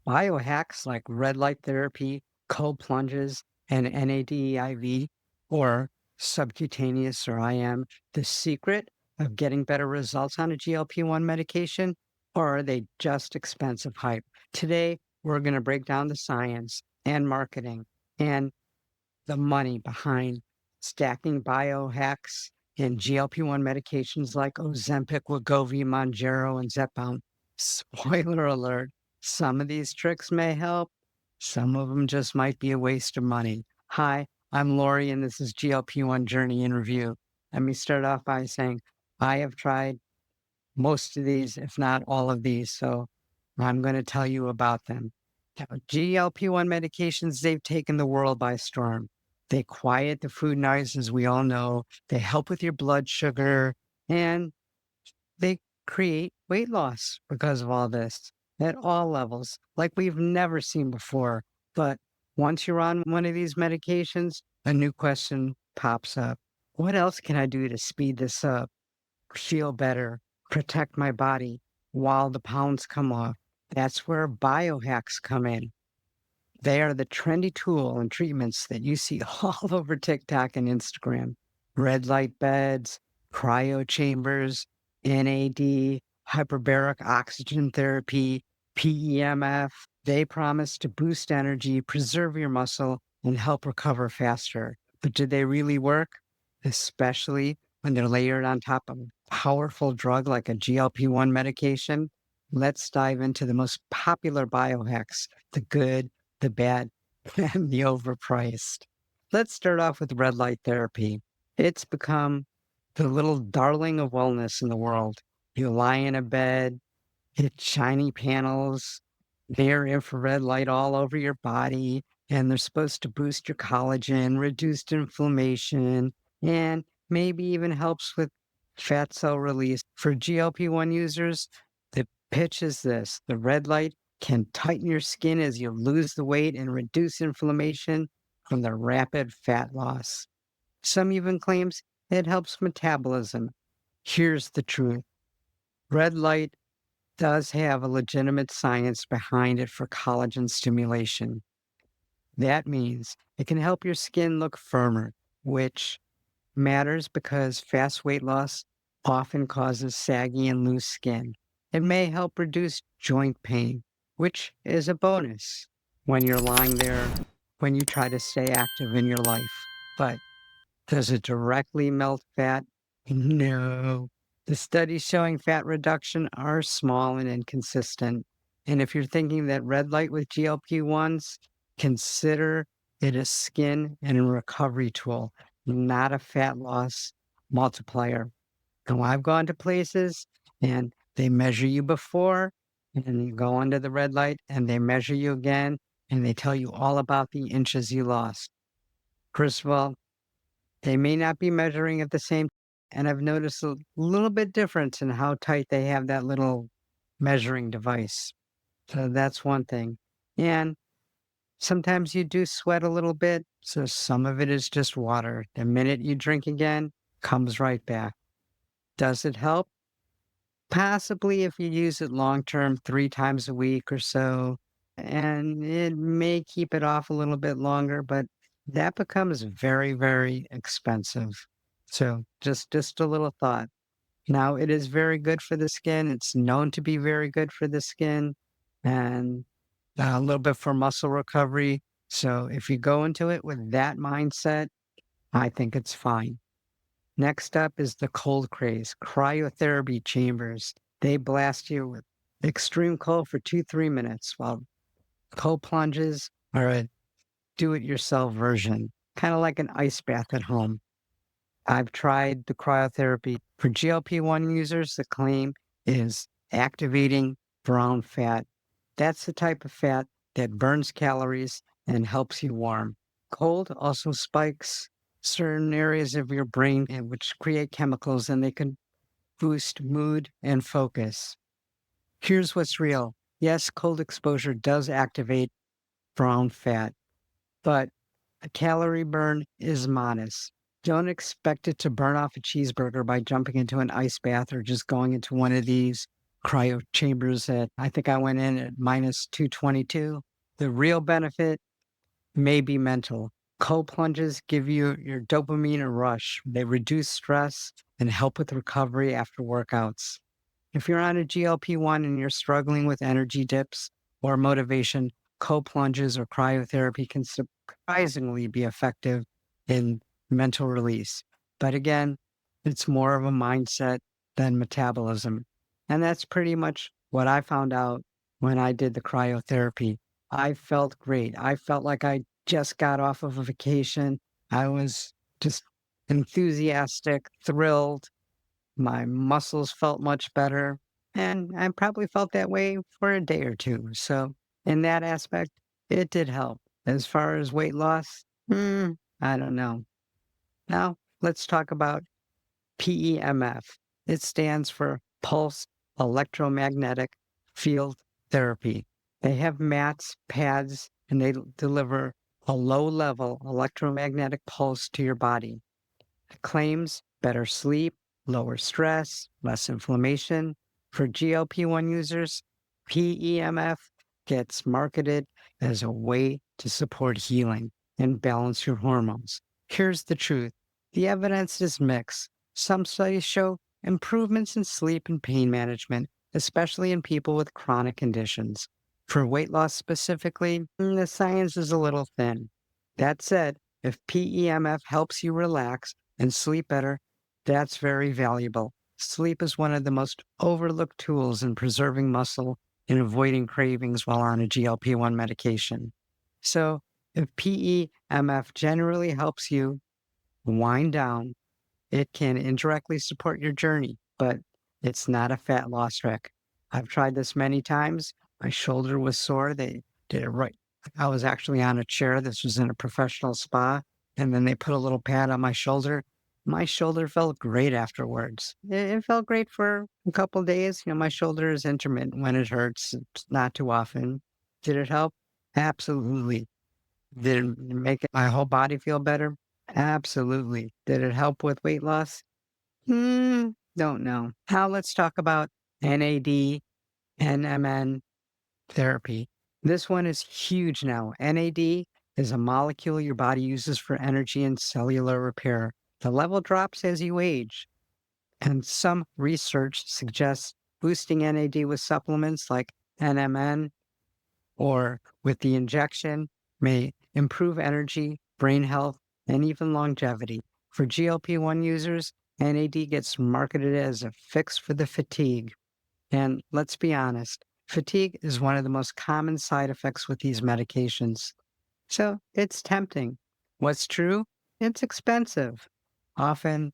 Biohacks like red light therapy, cold plunges, and NADIV or subcutaneous or IM the secret of getting better results on a GLP-1 medication, or are they just expensive hype? Today, we're going to break down the science and marketing and the money behind stacking biohacks and GLP-1 medications like Ozempic, Wegovy, Monjaro, and Zepbound. Spoiler alert, some of these tricks may help, some of them just might be a waste of money. Hi, I'm Lori, and this is GLP-1 Journey in Review. Let me start off by saying I have tried most of these, if not all of these, so I'm going to tell you about them. GLP-1 medications, they've taken the world by storm. They quiet the food noise, as we all know. They help with your blood sugar, and they create weight loss because of all this at all levels, like we've never seen before. But once you're on one of these medications, a new question pops up. What else can I do to speed this up, feel better, protect my body while the pounds come off? That's where biohacks come in. They are the trendy tool and treatments that you see all over TikTok and Instagram. Red light beds, cryo chambers, NAD, hyperbaric oxygen therapy, PEMF. They promise to boost energy, preserve your muscle, and help recover faster. But do they really work? Especially when they're layered on top of a powerful drug like a GLP-1 medication? Let's dive into the most popular biohacks, the good, the bad, and the overpriced. Let's start off with red light therapy. It's become the little darling of wellness in the world. You lie in a bed, hit shiny panels, near infrared light all over your body, and they're supposed to boost your collagen, reduce inflammation, and maybe even helps with fat cell release. For GLP-1 users, the pitch is this: the red light can tighten your skin as you lose the weight and reduce inflammation from the rapid fat loss. Some even claims it helps metabolism. Here's the truth. Red light does have a legitimate science behind it for collagen stimulation. That means it can help your skin look firmer, which matters because fast weight loss often causes saggy and loose skin. It may help reduce joint pain, which is a bonus when you're lying there when you try to stay active in your life. But does it directly melt fat? No. The studies showing fat reduction are small and inconsistent. And if you're thinking that red light with GLP-1s, consider it a skin and recovery tool, not a fat loss multiplier. Now, I've gone to places and they measure you before, and you go under the red light and they measure you again, and they tell you all about the inches you lost. First of all, they may not be measuring at the same, and I've noticed a little bit difference in how tight they have that little measuring device. So that's one thing. And sometimes you do sweat a little bit, so some of it is just water. The minute you drink again, comes right back. Does it help? Possibly if you use it long term, 3 times a week or so, and it may keep it off a little bit longer, but that becomes very, very expensive. So just a little thought. Now, it is very good for the skin. It's known to be very good for the skin and a little bit for muscle recovery. So if you go into it with that mindset, I think it's fine. Next up is the cold craze, cryotherapy chambers. They blast you with extreme cold for 2, 3 minutes, while cold plunges are a do it yourself version, kind of like an ice bath at home. I've tried the cryotherapy for GLP-1 users. The claim is activating brown fat. That's the type of fat that burns calories and helps you warm. Cold also spikes certain areas of your brain, which create chemicals, and they can boost mood and focus. Here's what's real. Yes, cold exposure does activate brown fat, but a calorie burn is modest. Don't expect it to burn off a cheeseburger by jumping into an ice bath or just going into one of these cryo chambers at, I think I went in at minus 222. The real benefit may be mental. Cold plunges give you your dopamine a rush. They reduce stress and help with recovery after workouts. If you're on a GLP-1 and you're struggling with energy dips or motivation, cold plunges or cryotherapy can surprisingly be effective in mental release. But again, it's more of a mindset than metabolism. And that's pretty much what I found out when I did the cryotherapy. I felt great. I felt like I just got off of a vacation. I was just enthusiastic, thrilled. My muscles felt much better, and I probably felt that way for a day or two. So, in that aspect, it did help. As far as weight loss, I don't know. Now, let's talk about PEMF. It stands for Pulse Electromagnetic Field Therapy. They have mats, pads, and they deliver a low level electromagnetic pulse to your body. Claims better sleep, lower stress, less inflammation. For GLP-1 users, PEMF gets marketed as a way to support healing and balance your hormones. Here's the truth. The evidence is mixed. Some studies show improvements in sleep and pain management, especially in people with chronic conditions. For weight loss specifically, the science is a little thin. That said, if PEMF helps you relax and sleep better, that's very valuable. Sleep is one of the most overlooked tools in preserving muscle and avoiding cravings while on a GLP-1 medication. So, if PEMF generally helps you wind down, it can indirectly support your journey, but it's not a fat loss trick. I've tried this many times. My shoulder was sore. They did it right. I was actually on a chair. This was in a professional spa. And then they put a little pad on my shoulder. My shoulder felt great afterwards. It felt great for a couple days. My shoulder is intermittent when it hurts, it's not too often. Did it help? Absolutely. Did it make my whole body feel better? Absolutely. Did it help with weight loss? Don't know. Now let's talk about NAD, NMN therapy. This one is huge now. NAD is a molecule your body uses for energy and cellular repair. The level drops as you age, and some research suggests boosting NAD with supplements like NMN or with the injection may improve energy, brain health, and even longevity. For GLP-1 users, NAD gets marketed as a fix for the fatigue. And let's be honest, fatigue is one of the most common side effects with these medications. So it's tempting. What's true? It's expensive, often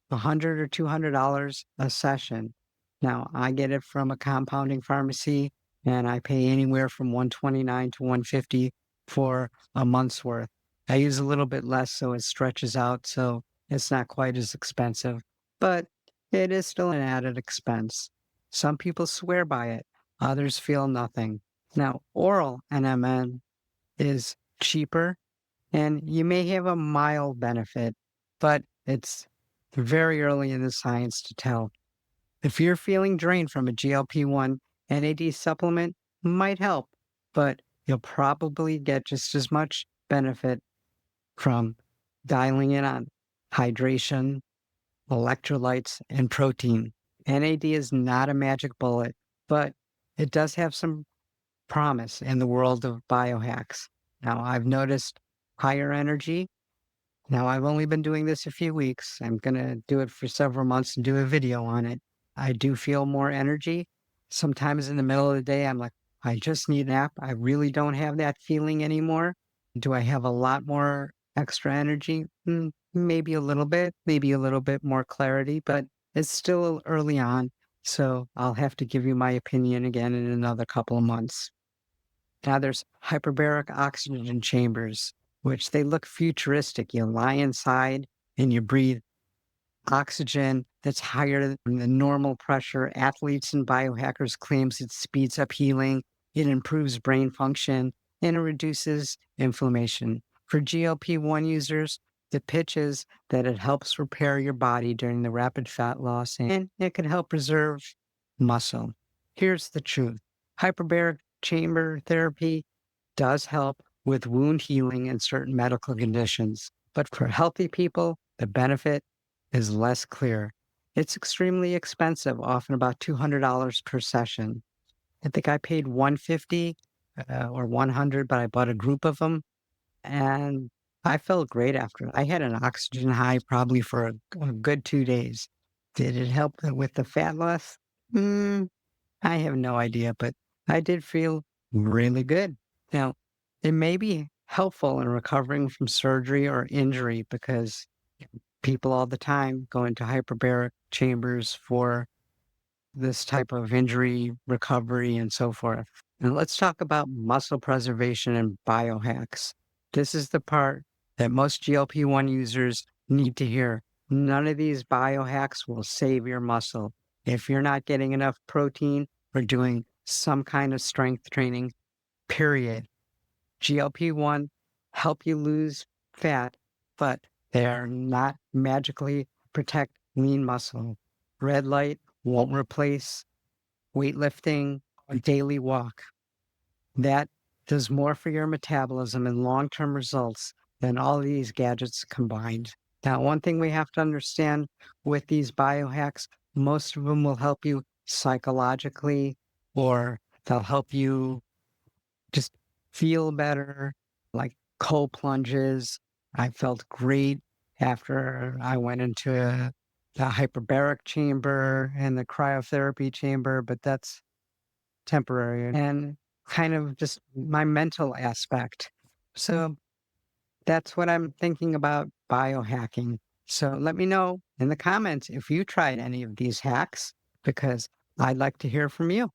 100 or $200 a session. Now, I get it from a compounding pharmacy and I pay anywhere from 129 to 150 for a month's worth. I use a little bit less so it stretches out so it's not quite as expensive, but it is still an added expense. Some people swear by it, others feel nothing. Now, oral NMN is cheaper and you may have a mild benefit, but it's very early in the science to tell. If you're feeling drained from a GLP-1, NAD supplement might help, but you'll probably get just as much benefit from dialing in on hydration, electrolytes, and protein. NAD is not a magic bullet, but it does have some promise in the world of biohacks. Now, I've noticed higher energy. Now, I've only been doing this a few weeks. I'm going to do it for several months and do a video on it. I do feel more energy. Sometimes in the middle of the day, I'm like, I just need a nap. I really don't have that feeling anymore. Do I have a lot more extra energy? Maybe a little bit, maybe a little bit more clarity, but it's still early on. So I'll have to give you my opinion again in another couple of months. Now there's hyperbaric oxygen chambers, which they look futuristic. You lie inside and you breathe oxygen that's higher than the normal pressure. Athletes and biohackers claims it speeds up healing, it improves brain function, and it reduces inflammation. For GLP-1 users, the pitch is that it helps repair your body during the rapid fat loss and it can help preserve muscle. Here's the truth. Hyperbaric chamber therapy does help with wound healing in certain medical conditions, but for healthy people, the benefit is less clear. It's extremely expensive, often about $200 per session. I think I paid 150 or 100, but I bought a group of them and I felt great after it. I had an oxygen high probably for a good 2 days. Did it help with the fat loss? Mm, I have no idea, but I did feel really good. Now, it may be helpful in recovering from surgery or injury because people all the time go into hyperbaric chambers for this type of injury recovery and so forth. And let's talk about muscle preservation and biohacks. This is the part that most GLP-1 users need to hear. None of these biohacks will save your muscle. If you're not getting enough protein or doing some kind of strength training, period. GLP-1 help you lose fat, but they are not magically protect lean muscle. Red light won't replace weightlifting or daily walk. That does more for your metabolism and long-term results than all these gadgets combined. Now, one thing we have to understand with these biohacks, most of them will help you psychologically or they'll help you just feel better, like cold plunges. I felt great after I went into the hyperbaric chamber and the cryotherapy chamber, but that's temporary and kind of just my mental aspect. So that's what I'm thinking about biohacking. So let me know in the comments if you tried any of these hacks because I'd like to hear from you.